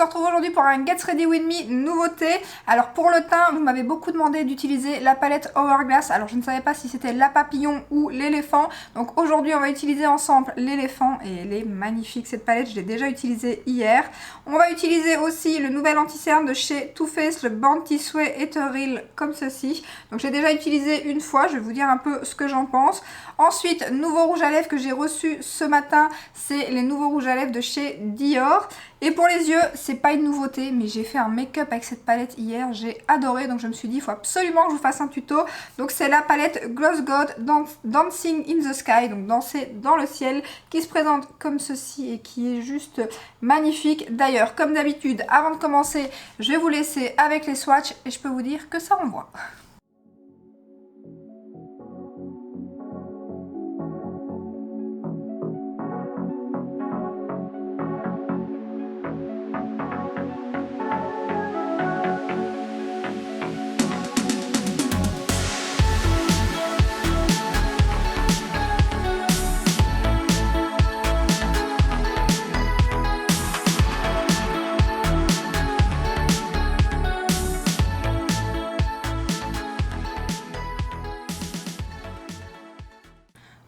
se retrouve aujourd'hui pour un Get Ready With Me nouveauté. Alors pour le teint, vous m'avez beaucoup demandé d'utiliser la palette Hourglass. Alors je ne savais pas si c'était la papillon ou l'éléphant. Donc aujourd'hui on va utiliser ensemble l'éléphant et elle est magnifique cette palette. Je l'ai déjà utilisée hier. On va utiliser aussi le nouvel anti-cerne de chez Too Faced, le Bounty Sway Ethereal comme ceci. Donc j'ai déjà utilisé une fois, je vais vous dire un peu ce que j'en pense. Ensuite, nouveau rouge à lèvres que j'ai reçu ce matin, c'est les nouveaux rouges à lèvres de chez Dior. Et pour les yeux, c'est pas une nouveauté, mais j'ai fait un make-up avec cette palette hier, j'ai adoré, donc je me suis dit, il faut absolument que je vous fasse un tuto. Donc c'est la palette Gloss God Dancing in the Sky, donc danser dans le ciel, qui se présente comme ceci et qui est juste magnifique. D'ailleurs, comme d'habitude, avant de commencer, je vais vous laisser avec les swatchs et je peux vous dire que ça envoie.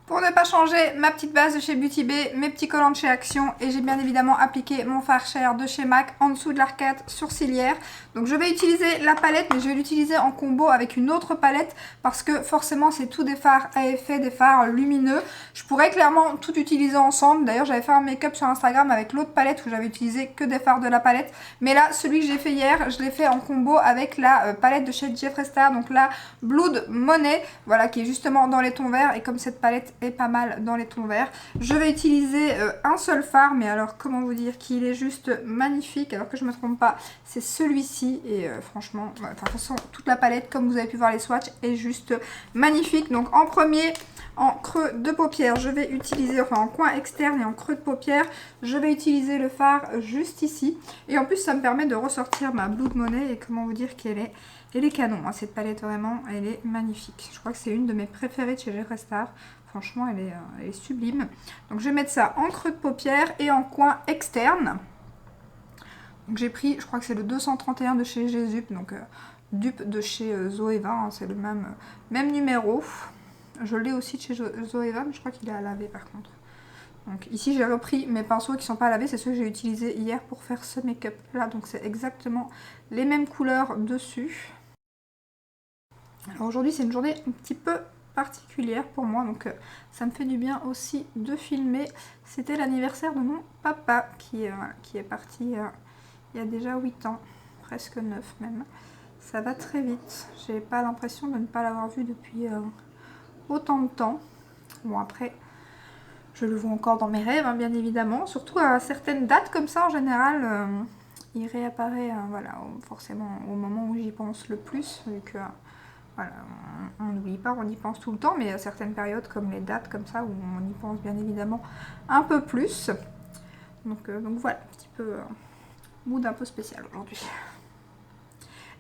Pour ne pas changer, ma petite base de chez Beauty Bay, mes petits collants de chez Action et j'ai bien évidemment appliqué mon fard Share de chez MAC en dessous de l'arcade sourcilière. Donc je vais utiliser la palette, mais je vais l'utiliser en combo avec une autre palette parce que forcément c'est tout des fards à effet, des fards lumineux. Je pourrais clairement tout utiliser ensemble. D'ailleurs j'avais fait un make-up sur Instagram avec l'autre palette où j'avais utilisé que des fards de la palette. Mais là, celui que j'ai fait hier, je l'ai fait en combo avec la palette de chez Jeffree Star, donc la Blood Money, voilà, qui est justement dans les tons verts. Et comme cette palette est pas mal dans les tons verts, je vais utiliser un seul fard, mais alors comment vous dire qu'il est juste magnifique, alors que je me trompe pas, c'est celui-ci. Et franchement, de toute façon, toute la palette, comme vous avez pu voir les swatchs, est juste magnifique. Donc en premier, en creux de paupière, je vais utiliser, enfin en coin externe et en creux de paupière, je vais utiliser le fard juste ici. Et en plus, ça me permet de ressortir ma Blood Money. Et comment vous dire qu'elle est... Elle est canon, hein, cette palette vraiment, elle est magnifique. Je crois que c'est une de mes préférées de chez Jeffree Star. Franchement, elle est sublime. Donc je vais mettre ça en creux de paupière et en coin externe. Donc j'ai pris, je crois que c'est le 231 de chez Jésup, donc dupe de chez Zoeva, hein, c'est le même numéro. Je l'ai aussi de chez Zoeva, mais je crois qu'il est à laver par contre. Donc ici j'ai repris mes pinceaux qui ne sont pas lavés, c'est ceux que j'ai utilisés hier pour faire ce make-up là. Donc c'est exactement les mêmes couleurs dessus. Alors aujourd'hui c'est une journée un petit peu particulière pour moi, donc ça me fait du bien aussi de filmer. C'était l'anniversaire de mon papa qui est parti il y a déjà 8 ans, presque 9 même. Ça va très vite, j'ai pas l'impression de ne pas l'avoir vu depuis autant de temps. Bon après, je le vois encore dans mes rêves, hein, bien évidemment, surtout à certaines dates comme ça en général. Il réapparaît voilà, forcément au moment où j'y pense le plus, vu que voilà, on n'oublie pas, on y pense tout le temps, mais il y a certaines périodes comme les dates comme ça où on y pense bien évidemment un peu plus. Donc voilà, un petit peu mood un peu spécial aujourd'hui.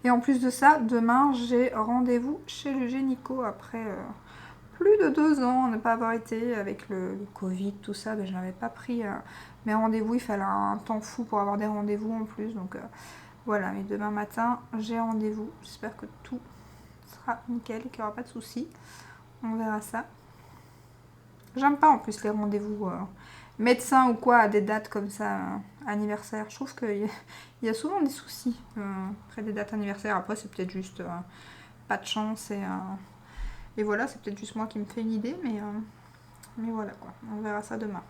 Et en plus de ça, demain j'ai rendez-vous chez le gynéco après plus de 2 ans, ne pas avoir été avec le Covid, tout ça, ben, je n'avais pas pris mes rendez-vous, il fallait un temps fou pour avoir des rendez-vous en plus, donc voilà, mais demain matin j'ai rendez-vous, j'espère que tout sera nickel et qu'il n'y aura pas de soucis. On verra ça. J'aime pas en plus les rendez-vous médecins ou quoi à des dates comme ça, anniversaire. Je trouve qu'il y a souvent des soucis après des dates anniversaires. Après c'est peut-être juste pas de chance et voilà, c'est peut-être juste moi qui me fais une idée, mais voilà quoi, on verra ça demain.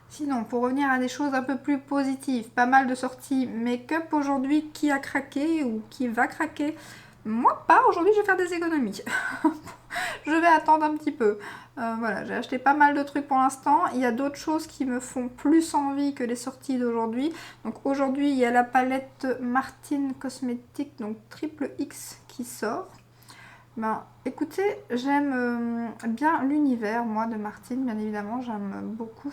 Sinon, pour revenir à des choses un peu plus positives, pas mal de sorties make-up aujourd'hui. Qui a craqué ou qui va craquer? Moi pas, aujourd'hui je vais faire des économies. Je vais attendre un petit peu. Voilà, j'ai acheté pas mal de trucs pour l'instant. Il y a d'autres choses qui me font plus envie que les sorties d'aujourd'hui. Donc aujourd'hui il y a la palette Martin Cosmetics, donc triple X qui sort. Ben, écoutez, j'aime bien l'univers, moi, de Martin, bien évidemment, j'aime beaucoup.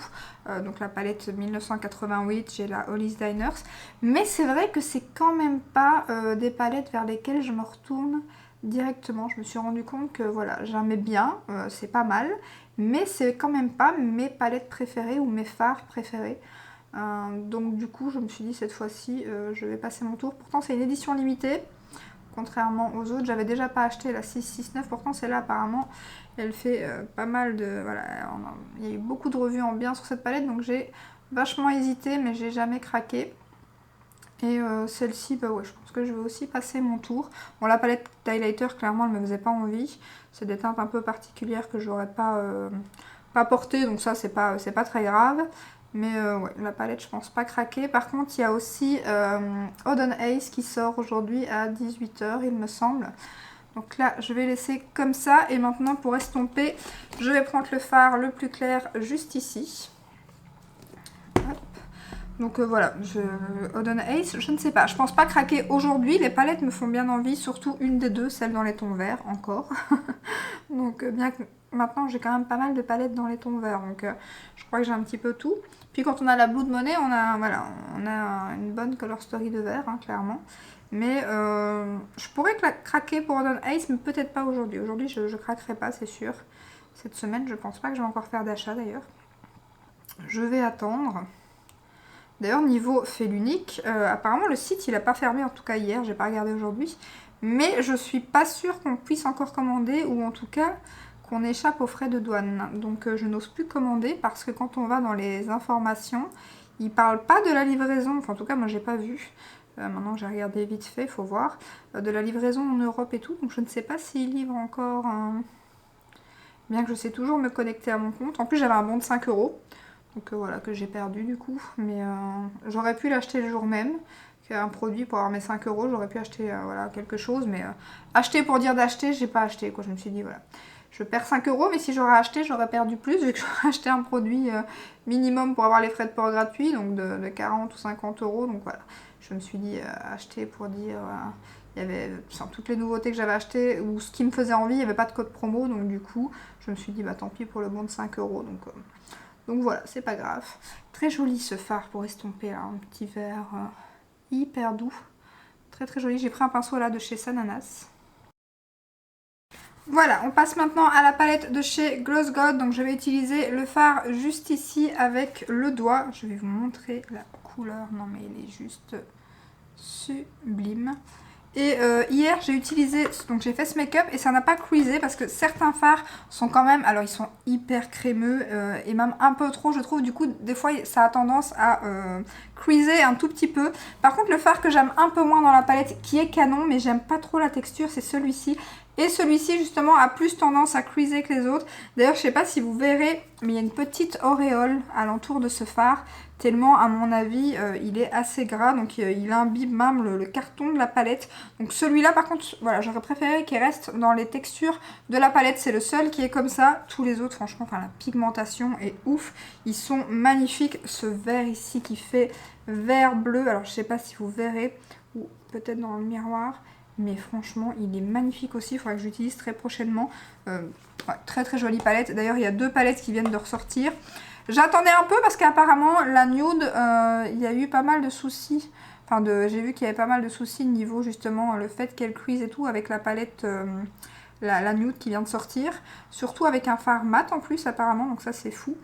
Donc la palette 1988, j'ai la Hollis Diners. Mais c'est vrai que c'est quand même pas des palettes vers lesquelles je me retourne directement. Je me suis rendu compte que voilà, j'aimais bien, c'est pas mal. Mais c'est quand même pas mes palettes préférées ou mes fards préférés. Donc du coup je me suis dit cette fois-ci je vais passer mon tour. Pourtant c'est une édition limitée, contrairement aux autres. J'avais déjà pas acheté la 669, pourtant celle-là apparemment elle fait pas mal de... Voilà, il y a eu beaucoup de revues en bien sur cette palette, donc j'ai vachement hésité mais j'ai jamais craqué. Et celle-ci, bah ouais, je pense que je vais aussi passer mon tour. Bon, la palette d'highlighter, clairement, elle me faisait pas envie. C'est des teintes un peu particulières que j'aurais pas portées, donc ça, c'est pas très grave. Mais ouais, la palette, je pense pas craquer. Par contre, il y a aussi Oud and Ace qui sort aujourd'hui à 18 h, il me semble. Donc là, je vais laisser comme ça. Et maintenant, pour estomper, je vais prendre le fard le plus clair juste ici. Hop. Donc voilà, Oud and Ace, je ne sais pas, je pense pas craquer aujourd'hui. Les palettes me font bien envie, surtout une des deux, celle dans les tons verts, encore. Donc bien que maintenant j'ai quand même pas mal de palettes dans les tons verts, donc je crois que j'ai un petit peu tout. Puis quand on a la Blood Money, on a une bonne color story de vert, hein, clairement. Mais je pourrais craquer pour Oud and Ace, mais peut-être pas aujourd'hui. Aujourd'hui je craquerai pas, c'est sûr. Cette semaine, je pense pas que je vais encore faire d'achat d'ailleurs. Je vais attendre. D'ailleurs, niveau fait l'unique, apparemment le site il a pas fermé, en tout cas hier, j'ai pas regardé aujourd'hui. Mais je suis pas sûre qu'on puisse encore commander, ou en tout cas qu'on échappe aux frais de douane. Donc je n'ose plus commander parce que quand on va dans les informations, ils parlent pas de la livraison, enfin en tout cas moi j'ai pas vu. Maintenant j'ai regardé vite fait, faut voir. De la livraison en Europe et tout, donc je ne sais pas s'ils livrent encore. Bien que je sais toujours me connecter à mon compte. En plus j'avais un bon de 5 €. Donc voilà, que j'ai perdu du coup. Mais j'aurais pu l'acheter le jour même. Un produit pour avoir mes 5 €. J'aurais pu acheter voilà, quelque chose. Mais acheter pour dire d'acheter, j'ai pas acheté, quoi. Je me suis dit voilà. Je perds 5 €, mais si j'aurais acheté, j'aurais perdu plus. Vu que j'aurais acheté un produit minimum pour avoir les frais de port gratuits. Donc de 40 ou 50 €. Donc voilà. Je me suis dit acheter pour dire... il y avait enfin, toutes les nouveautés que j'avais achetées ou ce qui me faisait envie. Il n'y avait pas de code promo. Donc du coup, je me suis dit bah tant pis pour le bon de 5 €. Donc voilà, c'est pas grave. Très joli ce fard pour estomper, là, un petit vert hyper doux. Très très joli. J'ai pris un pinceau là de chez Sananas. Voilà, on passe maintenant à la palette de chez Gloss God. Donc je vais utiliser le fard juste ici avec le doigt. Je vais vous montrer la couleur. Non mais il est juste sublime. Et hier j'ai utilisé, donc j'ai fait ce make-up et ça n'a pas creasé parce que certains fards sont quand même, alors ils sont hyper crémeux et même un peu trop je trouve, du coup des fois ça a tendance à creaser un tout petit peu. Par contre le fard que j'aime un peu moins dans la palette qui est canon mais j'aime pas trop la texture, c'est celui-ci. Et celui-ci justement a plus tendance à creaser que les autres. D'ailleurs je sais pas si vous verrez mais il y a une petite auréole alentour de ce fard. Tellement à mon avis il est assez gras, donc il imbibe même le carton de la palette. Donc celui-là par contre, voilà, j'aurais préféré qu'il reste dans les textures de la palette. C'est le seul qui est comme ça. Tous les autres franchement, enfin la pigmentation est ouf. Ils sont magnifiques. Ce vert ici qui fait vert bleu, alors je sais pas si vous verrez, ou peut-être dans le miroir. Mais franchement, il est magnifique aussi. Il faudra que j'utilise très prochainement. Ouais, très très jolie palette. D'ailleurs, il y a deux palettes qui viennent de ressortir. J'attendais un peu parce qu'apparemment la nude, il y a eu pas mal de soucis. Enfin, j'ai vu qu'il y avait pas mal de soucis niveau justement le fait qu'elle cuise et tout avec la palette, la nude qui vient de sortir. Surtout avec un fard mat en plus apparemment, donc ça c'est fou.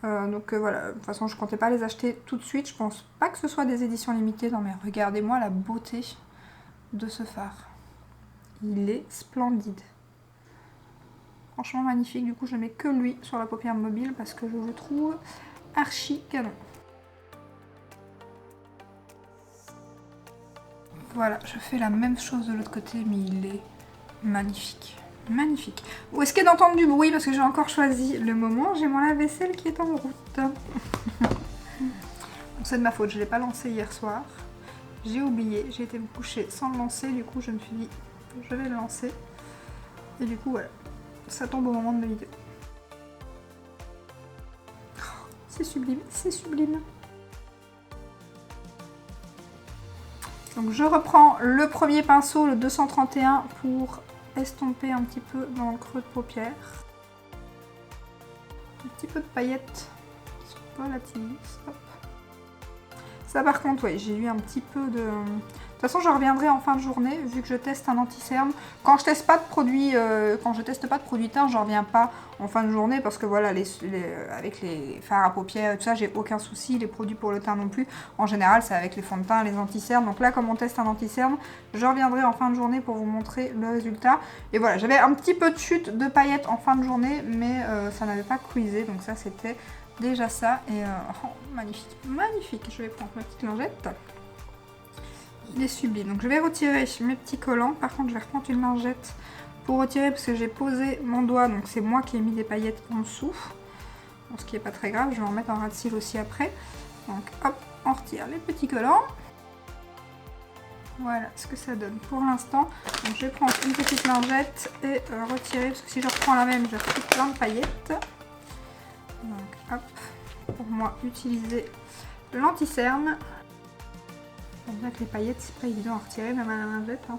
Donc voilà, de toute façon je comptais pas les acheter tout de suite. Je pense pas que ce soit des éditions limitées. Non mais regardez-moi la beauté de ce fard. Il est splendide. Franchement magnifique, du coup je mets que lui sur la paupière mobile parce que je le trouve archi canon. Voilà, je fais la même chose de l'autre côté mais il est magnifique. Magnifique. Ou est-ce qu'il y a d'entendre du bruit parce que j'ai encore choisi le moment, j'ai mon lave-vaisselle qui est en route. C'est de ma faute, je ne l'ai pas lancé hier soir. J'ai oublié, j'ai été me coucher sans le lancer, du coup je me suis dit je vais le lancer. Et du coup voilà. Ça tombe au moment de la vidéo. Oh, c'est sublime, c'est sublime. Donc je reprends le premier pinceau, le 231, pour estomper un petit peu dans le creux de paupière. Un petit peu de paillettes qui sont volatilisent. Hop. Ça par contre, ouais, j'ai eu un petit peu toute façon, je reviendrai en fin de journée, vu que je teste un anti-cerne. Quand je teste pas de produit, teint, je reviens pas en fin de journée, parce que voilà, avec les fards à paupières et tout ça, j'ai aucun souci. Les produits pour le teint non plus. En général, c'est avec les fonds de teint, les anti-cernes. Donc là, comme on teste un anti-cerne, je reviendrai en fin de journée pour vous montrer le résultat. Et voilà, j'avais un petit peu de chute de paillettes en fin de journée, mais ça n'avait pas cruisé, donc ça, c'était déjà ça. Et oh, magnifique, magnifique. Je vais prendre ma petite lingette. Il est sublime. Donc je vais retirer mes petits collants. Par contre, je vais reprendre une lingette pour retirer parce que j'ai posé mon doigt. Donc c'est moi qui ai mis des paillettes en dessous. Bon, ce qui n'est pas très grave. Je vais en mettre en ras de cils aussi après. Donc hop, on retire les petits collants. Voilà ce que ça donne pour l'instant. Donc je vais prendre une petite lingette et retirer. Parce que si je reprends la même, je retrouve plein de paillettes. Donc hop, pour moi utiliser l'anti-cerne. Bien que les paillettes, c'est pas évident à retirer, même à la lingette. Hein.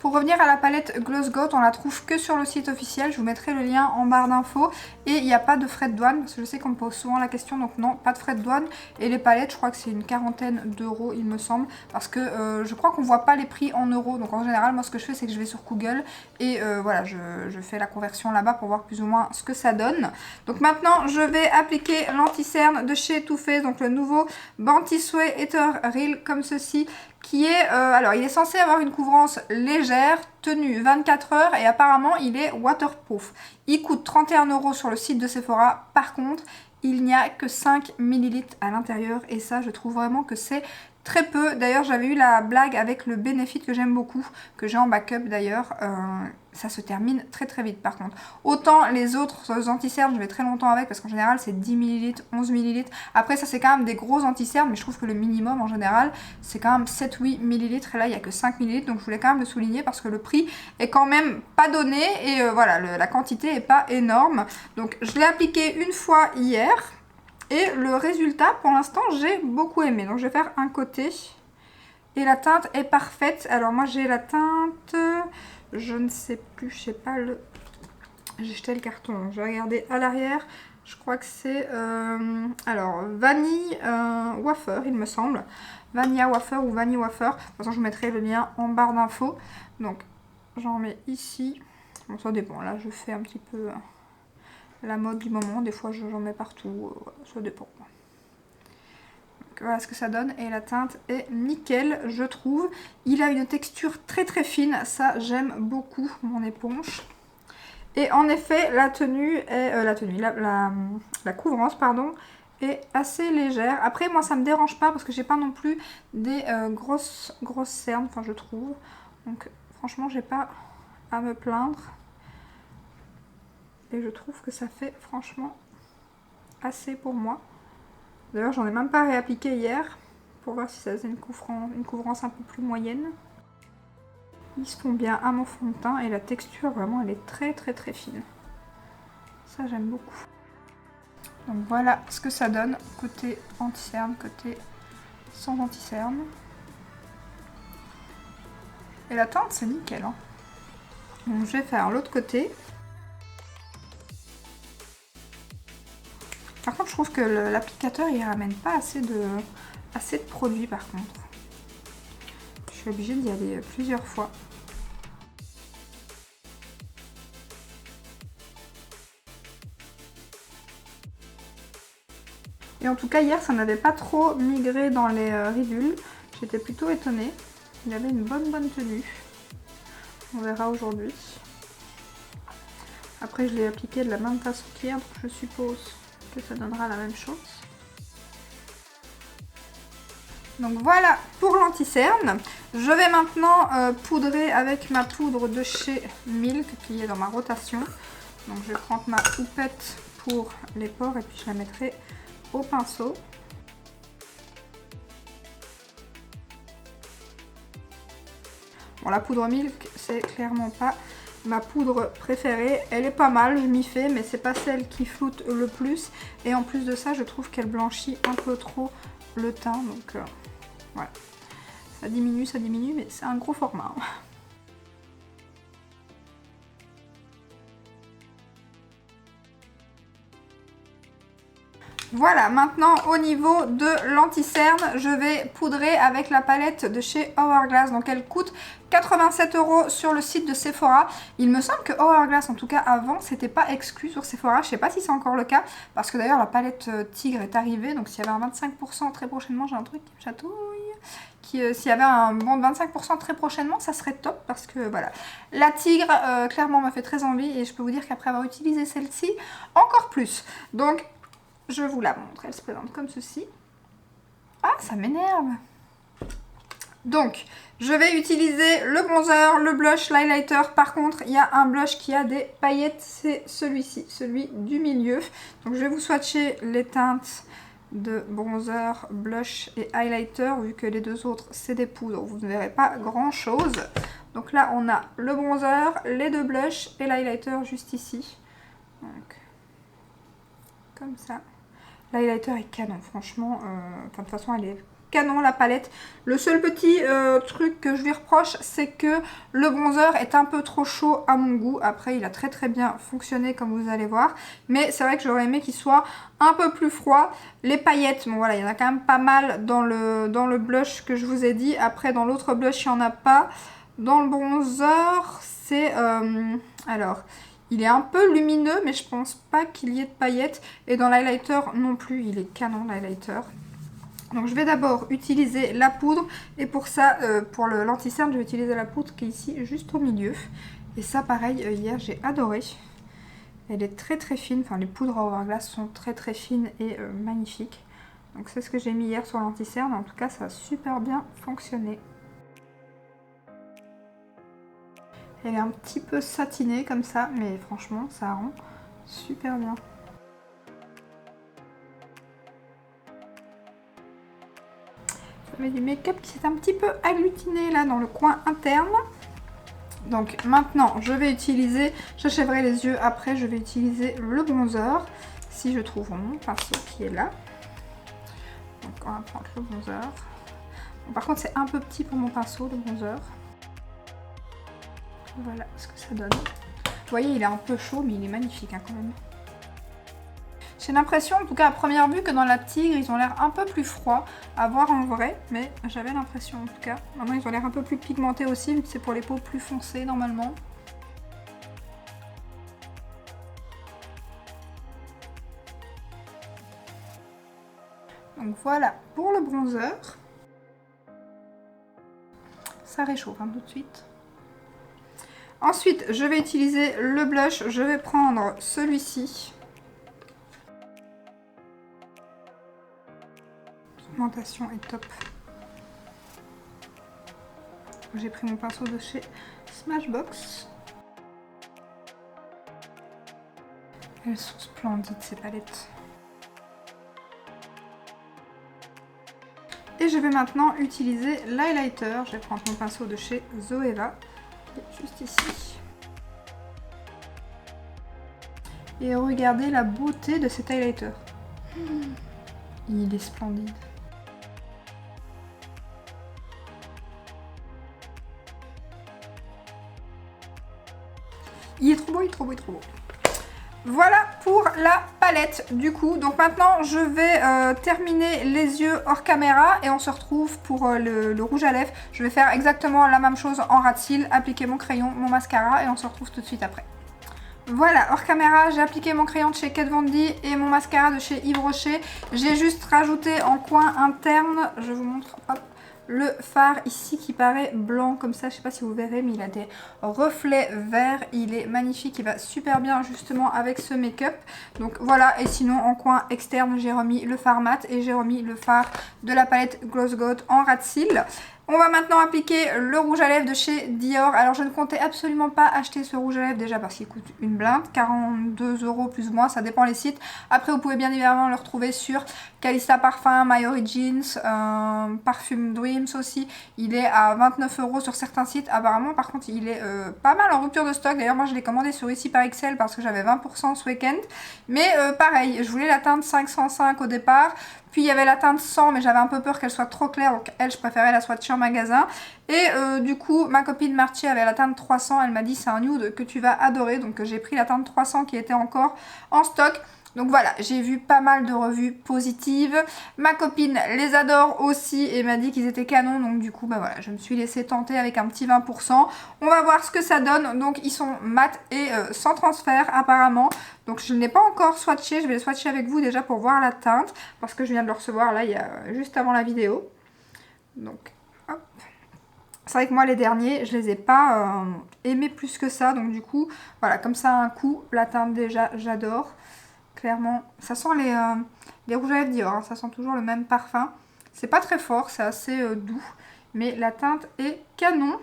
Pour revenir à la palette Gloss Goat, on la trouve que sur le site officiel. Je vous mettrai le lien en barre d'infos. Et il n'y a pas de frais de douane, parce que je sais qu'on me pose souvent la question, donc non, pas de frais de douane. Et les palettes, je crois que c'est une quarantaine d'euros, il me semble, parce que je crois qu'on voit pas les prix en euros. Donc en général, moi ce que je fais, c'est que je vais sur Google et voilà, je fais la conversion là-bas pour voir plus ou moins ce que ça donne. Donc maintenant, je vais appliquer l'anti-cerne de chez Too Faced, donc le nouveau Banty Sway Ether Real, comme ceci, qui est, alors il est censé avoir une couvrance légère, tenue 24 heures et apparemment il est waterproof. Il coûte 31 € sur le site de Sephora, par contre il n'y a que 5 ml à l'intérieur et ça je trouve vraiment que c'est très peu. D'ailleurs j'avais eu la blague avec le Benefit que j'aime beaucoup, que j'ai en backup d'ailleurs, ça se termine très très vite par contre. Autant les autres anti-cernes je vais très longtemps avec parce qu'en général c'est 10 ml, 11 ml. Après ça c'est quand même des gros anti-cernes mais je trouve que le minimum en général c'est quand même 7-8 ml et là il n'y a que 5 ml donc je voulais quand même le souligner parce que le prix est quand même pas donné et voilà la quantité est pas énorme. Donc je l'ai appliqué une fois hier. Et le résultat, pour l'instant, j'ai beaucoup aimé. Donc, je vais faire un côté. Et la teinte est parfaite. Alors, moi, j'ai la teinte... Je ne sais plus, je sais pas le... J'ai jeté le carton. Je vais regarder à l'arrière. Je crois que c'est... alors, Vanille Wafer, il me semble. Vanilla Wafer ou Vanille Wafer. De toute façon, je vous mettrai le lien en barre d'infos. Donc, j'en mets ici. Bon, ça dépend. Là, je fais un petit peu... la mode du moment, des fois j'en mets partout, ça dépend. Donc, voilà ce que ça donne et la teinte est nickel je trouve. Il a une texture très très fine, ça j'aime beaucoup mon éponge. Et en effet la tenue est, la couvrance pardon est assez légère. Après moi ça me dérange pas parce que j'ai pas non plus des grosses cernes, enfin je trouve. Donc franchement j'ai pas à me plaindre. Et je trouve que ça fait franchement assez pour moi. D'ailleurs, j'en ai même pas réappliqué hier pour voir si ça faisait une couvrance un peu plus moyenne. Ils se font bien à mon fond de teint et la texture, vraiment, elle est très très très fine. Ça, j'aime beaucoup. Donc voilà ce que ça donne côté anti-cerne, côté sans anti-cerne. Et la teinte, c'est nickel. Hein. Donc je vais faire l'autre côté. Par contre, je trouve que l'applicateur, il ramène pas assez de produits par contre. Je suis obligée d'y aller plusieurs fois. Et en tout cas, hier, ça n'avait pas trop migré dans les ridules. J'étais plutôt étonnée. Il avait une bonne tenue. On verra aujourd'hui. Après, je l'ai appliqué de la même façon qu'hier, donc je suppose que ça donnera la même chose. Donc voilà pour l'anti-cerne. Je vais maintenant poudrer avec ma poudre de chez Milk qui est dans ma rotation. Donc je vais prendre ma houppette pour les pores et puis je la mettrai au pinceau. Bon, la poudre Milk, c'est clairement pas ma poudre préférée. Elle est pas mal, je m'y fais, mais c'est pas celle qui floute le plus. Et en plus de ça, je trouve qu'elle blanchit un peu trop le teint. Donc voilà. Ça diminue, mais c'est un gros format. Voilà, maintenant au niveau de l'anti-cerne, je vais poudrer avec la palette de chez Hourglass. Donc elle coûte 87 € sur le site de Sephora. Il me semble que Hourglass, en tout cas avant, c'était pas exclu sur Sephora. Je sais pas si c'est encore le cas, parce que d'ailleurs la palette tigre est arrivée. Donc s'il y avait un 25% très prochainement, j'ai un truc qui me chatouille. S'il y avait un bon de 25% très prochainement, ça serait top, parce que voilà. La tigre, clairement, m'a fait très envie, et je peux vous dire qu'après avoir utilisé celle-ci, encore plus. Donc je vous la montre, elle se présente comme ceci. Ah, ça m'énerve. Donc, je vais utiliser le bronzer, le blush, l'highlighter. Par contre, il y a un blush qui a des paillettes, c'est celui-ci, celui du milieu. Donc, je vais vous swatcher les teintes de bronzer, blush et highlighter, vu que les deux autres, c'est des poudres. Vous ne verrez pas grand-chose. Donc là, on a le bronzer, les deux blushs et l'highlighter juste ici. Donc, comme ça. L'highlighter est canon, franchement. De toute façon, elle est canon, la palette. Le seul petit truc que je lui reproche, c'est que le bronzer est un peu trop chaud à mon goût. Après, il a très très bien fonctionné, comme vous allez voir. Mais c'est vrai que j'aurais aimé qu'il soit un peu plus froid. Les paillettes, bon voilà, il y en a quand même pas mal dans le blush que je vous ai dit. Après, dans l'autre blush, il n'y en a pas. Dans le bronzer, c'est... alors... Il est un peu lumineux, mais je pense pas qu'il y ait de paillettes. Et dans l'highlighter non plus, il est canon l'highlighter. Donc je vais d'abord utiliser la poudre. Et pour ça, pour l'anti-cerne, je vais utiliser la poudre qui est ici, juste au milieu. Et ça, pareil, hier, j'ai adoré. Elle est très très fine. Enfin, les poudres Hourglass sont très très fines et magnifiques. Donc c'est ce que j'ai mis hier sur l'anti-cerne. En tout cas, ça a super bien fonctionné. Elle est un petit peu satinée comme ça, mais franchement, ça rend super bien. Ça met du make-up qui s'est un petit peu agglutiné là dans le coin interne. Donc maintenant, je vais utiliser, j'achèverai les yeux après, je vais utiliser le bronzer, si je trouve mon pinceau qui est là. Donc on va prendre le bronzer. Bon, par contre, c'est un peu petit pour mon pinceau, le bronzer. Voilà ce que ça donne. Vous voyez, il est un peu chaud, mais il est magnifique hein, quand même. J'ai l'impression, en tout cas à première vue, que dans la tigre, ils ont l'air un peu plus froids à voir en vrai. Mais j'avais l'impression en tout cas. Maintenant, ils ont l'air un peu plus pigmentés aussi, vu que c'est pour les peaux plus foncées normalement. Donc voilà pour le bronzer. Ça réchauffe hein, tout de suite. Ensuite, je vais utiliser le blush. Je vais prendre celui-ci. La pigmentation est top. J'ai pris mon pinceau de chez Smashbox. Elles sont splendides ces palettes. Et je vais maintenant utiliser l'highlighter. Je vais prendre mon pinceau de chez Zoeva. Juste ici. Et regardez la beauté de cet highlighter. Il est splendide. Il est trop beau, il est trop beau, il est trop beau. Voilà pour la palette du coup. Donc maintenant je vais terminer les yeux hors caméra et on se retrouve pour le rouge à lèvres. Je vais faire exactement la même chose en ras de cils, appliquer mon crayon, mon mascara et on se retrouve tout de suite après. Voilà, hors caméra, j'ai appliqué mon crayon de chez Kat Von D et mon mascara de chez Yves Rocher. J'ai juste rajouté en coin interne, je vous montre, hop, le fard ici qui paraît blanc comme ça, je sais pas si vous verrez, mais il a des reflets verts, il est magnifique, il va super bien justement avec ce make-up. Donc voilà, et sinon en coin externe j'ai remis le fard mat et j'ai remis le fard de la palette Gloss Got en ras de cils. On va maintenant appliquer le rouge à lèvres de chez Dior. Alors je ne comptais absolument pas acheter ce rouge à lèvres déjà parce qu'il coûte une blinde, 42 € plus ou moins, ça dépend les sites. Après vous pouvez bien évidemment le retrouver sur Calista Parfum, My Origins, Parfum Dreams aussi. Il est à 29 € sur certains sites apparemment. Par contre il est pas mal en rupture de stock. D'ailleurs moi je l'ai commandé sur Ici par XL parce que j'avais 20% ce week-end. Mais pareil, je voulais la teinte 505 au départ. Puis il y avait la teinte 100 mais j'avais un peu peur qu'elle soit trop claire, donc elle je préférais la swatcher en magasin. Et du coup ma copine Marty avait la teinte 300, elle m'a dit c'est un nude que tu vas adorer, donc j'ai pris la teinte 300 qui était encore en stock. Donc voilà, j'ai vu pas mal de revues positives. Ma copine les adore aussi et m'a dit qu'ils étaient canons. Donc du coup, bah voilà, je me suis laissée tenter avec un petit 20%. On va voir ce que ça donne. Donc ils sont mat et sans transfert apparemment. Donc je ne l'ai pas encore swatché. Je vais le swatcher avec vous déjà pour voir la teinte. Parce que je viens de le recevoir là, il y a juste avant la vidéo. Donc, hop. C'est vrai que moi les derniers, je les ai pas aimés plus que ça. Donc du coup, voilà, comme ça un coup, la teinte déjà, j'adore. Clairement, ça sent les rouges à lèvres Dior, hein. Ça sent toujours le même parfum. C'est pas très fort, c'est assez doux, mais la teinte est canon.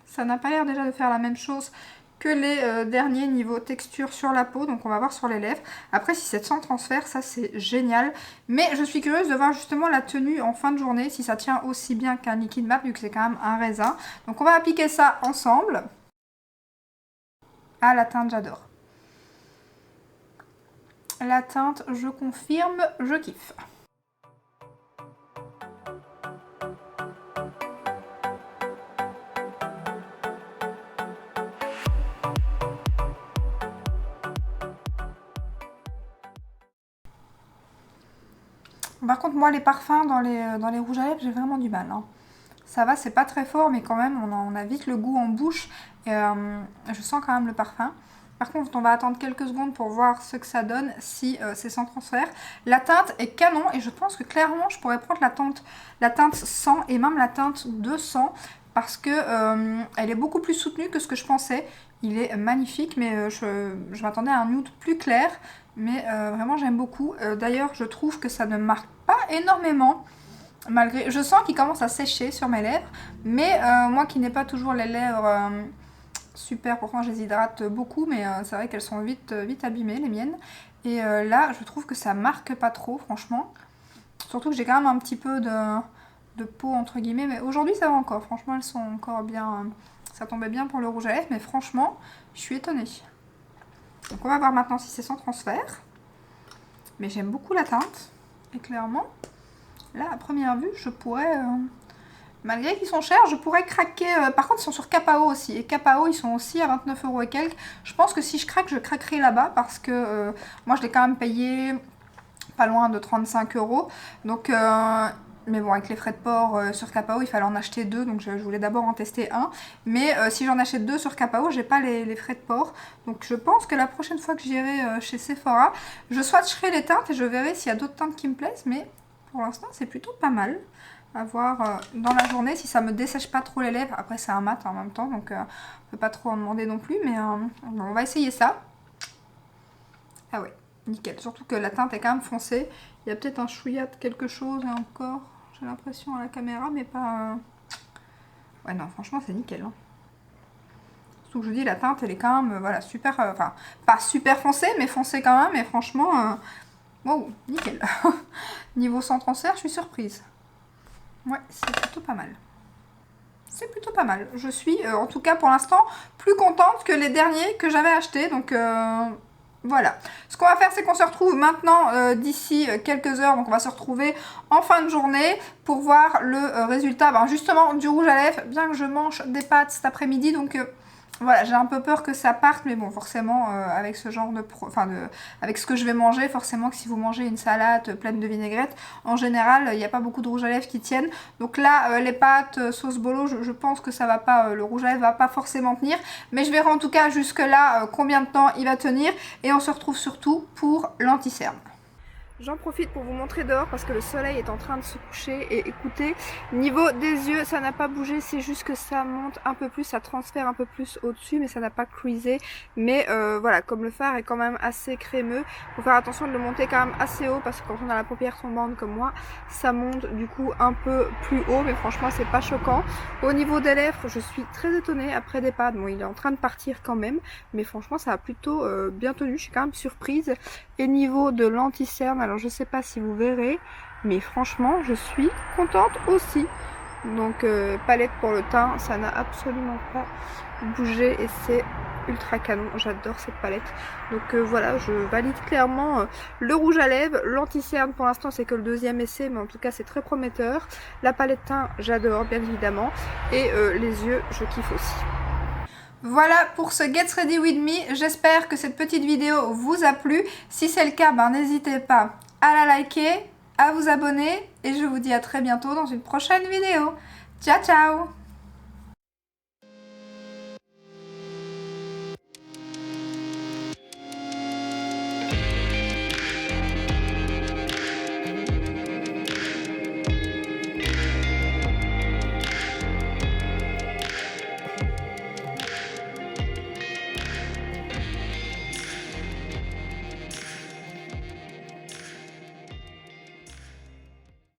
Ça n'a pas l'air déjà de faire la même chose que les derniers niveau texture sur la peau, donc on va voir sur les lèvres. Après, si c'est sans transfert, ça c'est génial. Mais je suis curieuse de voir justement la tenue en fin de journée, si ça tient aussi bien qu'un liquide mat, vu que c'est quand même un raisin. Donc on va appliquer ça ensemble. Ah, la teinte, j'adore. La teinte, je confirme, je kiffe. Par contre, moi, les parfums dans les rouges à lèvres, j'ai vraiment du mal, hein. Ça va, c'est pas très fort, mais quand même, on a vite le goût en bouche. Et, je sens quand même le parfum. Par contre, on va attendre quelques secondes pour voir ce que ça donne si c'est sans transfert. La teinte est canon et je pense que clairement, je pourrais prendre la teinte 100 et même la teinte 200 parce que elle est beaucoup plus soutenue que ce que je pensais. Il est magnifique, mais je m'attendais à un nude plus clair. Mais vraiment, j'aime beaucoup. D'ailleurs, je trouve que ça ne marque pas énormément. Malgré, je sens qu'il commence à sécher sur mes lèvres, mais moi qui n'ai pas toujours les lèvres super, pourtant je les hydrate beaucoup, mais c'est vrai qu'elles sont vite abîmées les miennes. Et là, je trouve que ça marque pas trop, franchement. Surtout que j'ai quand même un petit peu de peau entre guillemets, mais aujourd'hui ça va encore. Franchement, elles sont encore bien, ça tombait bien pour le rouge à lèvres, mais franchement, je suis étonnée. Donc on va voir maintenant si c'est sans transfert. Mais j'aime beaucoup la teinte, et clairement... Là, à première vue, je pourrais, malgré qu'ils sont chers, je pourrais craquer. Par contre, ils sont sur Capao aussi. Et Capao, ils sont aussi à 29 € et quelques. Je pense que si je craque, je craquerai là-bas parce que moi, je l'ai quand même payé pas loin de 35 €. Donc, mais bon, avec les frais de port sur Capao, il fallait en acheter 2. Donc, je voulais d'abord en tester un. Mais si j'en achète 2 sur Capao, j'ai pas les frais de port. Donc, je pense que la prochaine fois que j'irai chez Sephora, je swatcherai les teintes et je verrai s'il y a d'autres teintes qui me plaisent. Mais... pour l'instant, c'est plutôt pas mal à voir dans la journée si ça me dessèche pas trop les lèvres. Après, c'est un mat en même temps, donc on peut pas trop en demander non plus. Mais on va essayer ça. Ah ouais, nickel. Surtout que la teinte est quand même foncée. Il y a peut-être un chouïa de quelque chose encore, j'ai l'impression à la caméra, mais pas... Ouais, non, franchement, c'est nickel, hein. Surtout que je vous dis, la teinte, elle est quand même, voilà, super... Enfin, pas super foncée, mais foncée quand même. Et franchement... wow, nickel. Niveau sans transfert, je suis surprise. Ouais, c'est plutôt pas mal. C'est plutôt pas mal. Je suis, en tout cas pour l'instant, plus contente que les derniers que j'avais achetés. Donc, voilà. Ce qu'on va faire, c'est qu'on se retrouve maintenant d'ici quelques heures. Donc, on va se retrouver en fin de journée pour voir le résultat, ben, justement, du rouge à lèvres. Bien que je mange des pâtes cet après-midi, donc... voilà, j'ai un peu peur que ça parte, mais bon, forcément, avec ce genre de... avec ce que je vais manger, forcément que si vous mangez une salade pleine de vinaigrette, en général, il n'y a pas beaucoup de rouge à lèvres qui tiennent. Donc là, les pâtes, sauce bolo, je pense que ça va pas, le rouge à lèvres va pas forcément tenir. Mais je verrai en tout cas jusque là combien de temps il va tenir. Et on se retrouve surtout pour l'anti-cerne. J'en profite pour vous montrer dehors parce que le soleil est en train de se coucher et écoutez, niveau des yeux ça n'a pas bougé, c'est juste que ça monte un peu plus, ça transfère un peu plus au-dessus mais ça n'a pas creasé. Mais voilà, comme le fard est quand même assez crémeux, il faut faire attention de le monter quand même assez haut parce que quand on a la paupière tombante comme moi, ça monte du coup un peu plus haut mais franchement c'est pas choquant. Au niveau des lèvres, je suis très étonnée après des pâtes, bon il est en train de partir quand même mais franchement ça a plutôt bien tenu, je suis quand même surprise. Et niveau de l'anti-cerne, alors je sais pas si vous verrez, mais franchement je suis contente aussi. Donc palette pour le teint, ça n'a absolument pas bougé et c'est ultra canon, j'adore cette palette. Donc voilà, je valide clairement le rouge à lèvres, l'anti-cerne pour l'instant c'est que le deuxième essai, mais en tout cas c'est très prometteur. La palette teint, j'adore bien évidemment, et les yeux, je kiffe aussi. Voilà pour ce Get Ready With Me. J'espère que cette petite vidéo vous a plu. Si c'est le cas, n'hésitez pas à la liker, à vous abonner et je vous dis à très bientôt dans une prochaine vidéo. Ciao ciao!